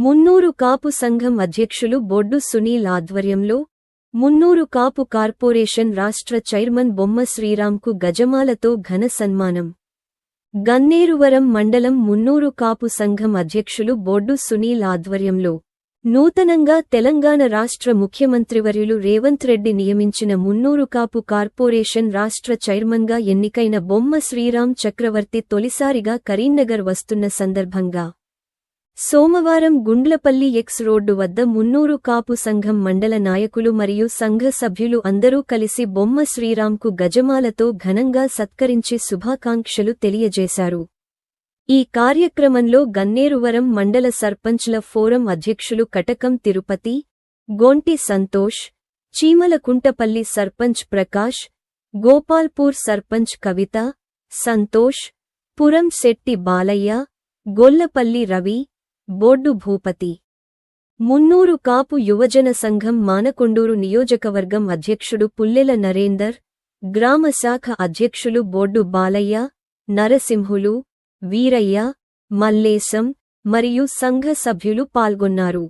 మున్నూరు కాపు సంఘం అధ్యక్షులు బొడ్డు సునీల్ ఆధ్వర్యంలో మున్నూరు కాపు కార్పొరేషన్ రాష్ట్ర చైర్మన్ బొమ్మ శ్రీరాంకు గజమాలతో ఘన సన్మానం. గన్నేరువరం మండలం మున్నూరు కాపు సంఘం అధ్యక్షులు బొడ్డు సునీల్ ఆధ్వర్యంలో నూతనంగా తెలంగాణ రాష్ట్ర ముఖ్యమంత్రివర్యులు రేవంత్ రెడ్డి నియమించిన మున్నూరు కాపు కార్పొరేషన్ రాష్ట్ర చైర్మన్గా ఎన్నికైన బొమ్మ శ్రీరాం చక్రవర్తి తొలిసారిగా కరీంనగర్ వస్తున్న సందర్భంగా సోమవారం గుండ్లపల్లి ఎక్స్ రోడ్డు వద్ద మున్నూరు కాపు సంఘం మండల నాయకులు మరియు సంఘ సభ్యులు అందరూ కలిసి బొమ్మ శ్రీరాంకు గజమాలతో ఘనంగా సత్కరించి శుభాకాంక్షలు తెలియజేశారు. ఈ కార్యక్రమంలో గన్నేరువరం మండల సర్పంచ్ల ఫోరం అధ్యక్షులు కటకం తిరుపతి, గోంటి సంతోష్, చీమలకుంటపల్లి సర్పంచ్ ప్రకాష్, గోపాల్పూర్ సర్పంచ్ కవిత, సంతోష్, పురం శెట్టి బాలయ్య, గొల్లపల్లి రవి, బొడ్డు భూపతి. మున్నూరు కాపు యువజన సంఘం మానకొండూరు నియోజకవర్గం అధ్యక్షుడు పుల్లెల నరేందర్, గ్రామ శాఖ అధ్యక్షులు బొడ్డు బాలయ్య, నరసింహులు, వీరయ్య, మల్లేశం మరియు సంఘ సభ్యులు పాల్గొన్నారు.